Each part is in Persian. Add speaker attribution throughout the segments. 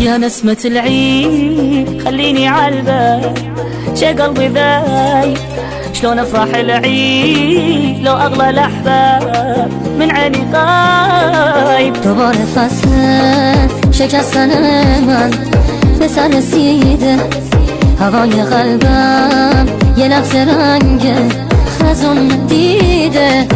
Speaker 1: يا نسمة العيد خليني عالبال شي قلبي ذايب شلون افرح العيد لو اغلى الاحباب من عيني غايب.
Speaker 2: دوباره فصل شکستن من به سر رسیده، هوای قلبم یه لحظه رنگ خزون دیده.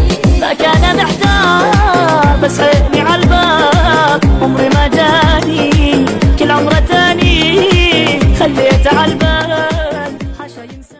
Speaker 1: فكان محتار بس عيني عالباب عمري ما جاني كل عمره تاني خليته عالبال حاشا ينسى.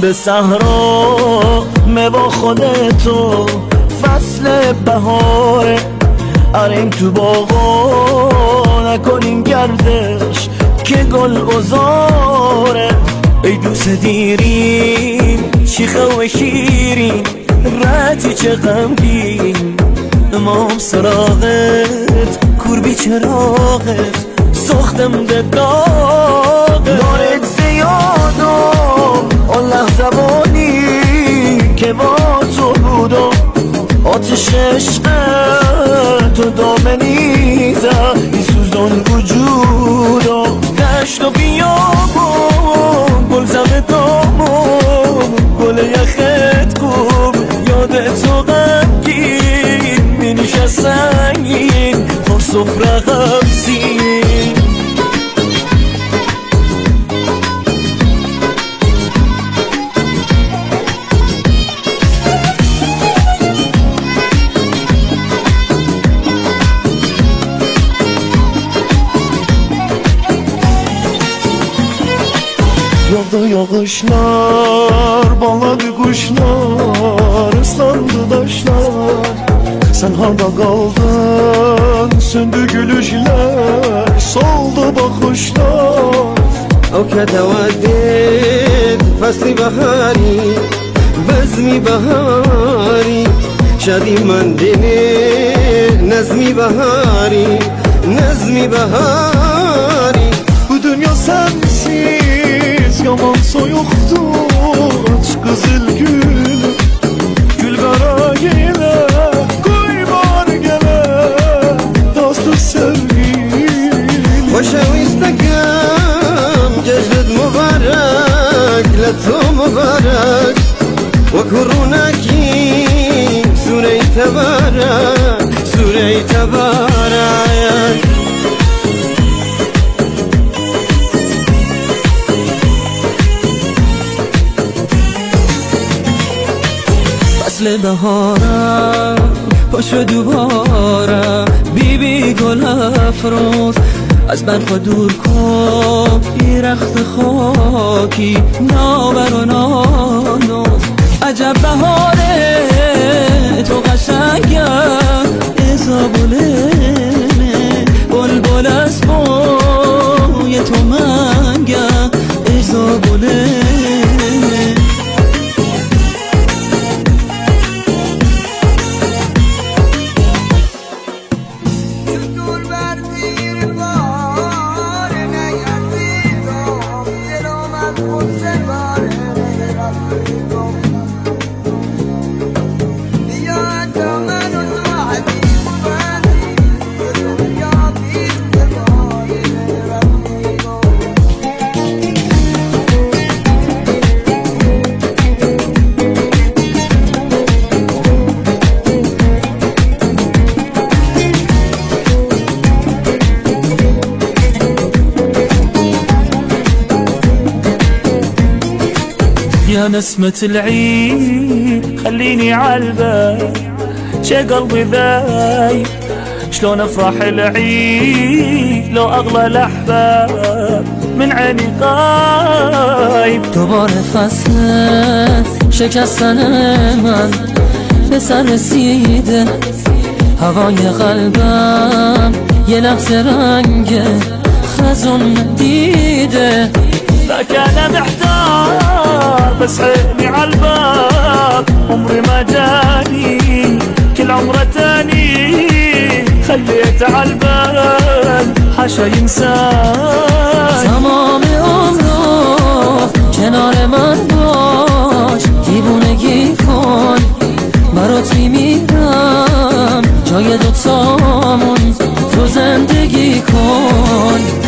Speaker 3: به صحرا با خودتو فصل بهاره، آریم تو باغا نکنیم گردش که گل گذاره. ای دوست دیرین شیخه و شیرین رتی چه غمگین، امام سراغت کور بی چراغت سختم دقاغه. دارت زیادم اون لحظه بانی که با تو بودم، آتش عشق تو دامنیزه ای سوزان وجودم. دشت و بیابم گل زمتامم گل یخت کوب یادت تو غمگین می نشست سنگین با سفره غمزین. Yağdı yağışlar, bağladı kuşlar, ıslandı taşlar. Sen harda kaldın, söndü gülüşler, soldu bakışlar.
Speaker 4: أو كتودد فصل بهاری بزمی بهاری شادی من دینه نظمی بهاری نظمی بهاری.
Speaker 3: Bu dünya sensiz yaman soyuktu, aç kızıl gül gül kara gele koy var gele dostu sevgili.
Speaker 4: Başa istakam cezbet mübarek leto mübarek ve kurunaki sure-i tebarek sure-i tebarek.
Speaker 3: فصل بهارم پاشو دوباره بی بی گل افروز از برق دور کن یه رخت خاکی نابر و نانوز. عجب بهاره تو قشنگم ازابولنه بلبل از بوی تو منگم ازابولنه. يا نسمة العيد خليني عالبال شي قلبي ذايب شلون افرح العيد لو اغلى الاحباب من عيني غايب.
Speaker 1: دوباره فصل شکستن من به سر رسیده، هوای قلبم یه لحظه رنگ خزون دیده.
Speaker 3: ذاك انا محتار بس عيني عالباب عمري ما جاني كل عمره تاني خليته عالبال حاشا ينسان.
Speaker 1: تمام عمرو کنار من باش دیوونگی کن برات میمیرم جای دوتامون تو زندگی کن.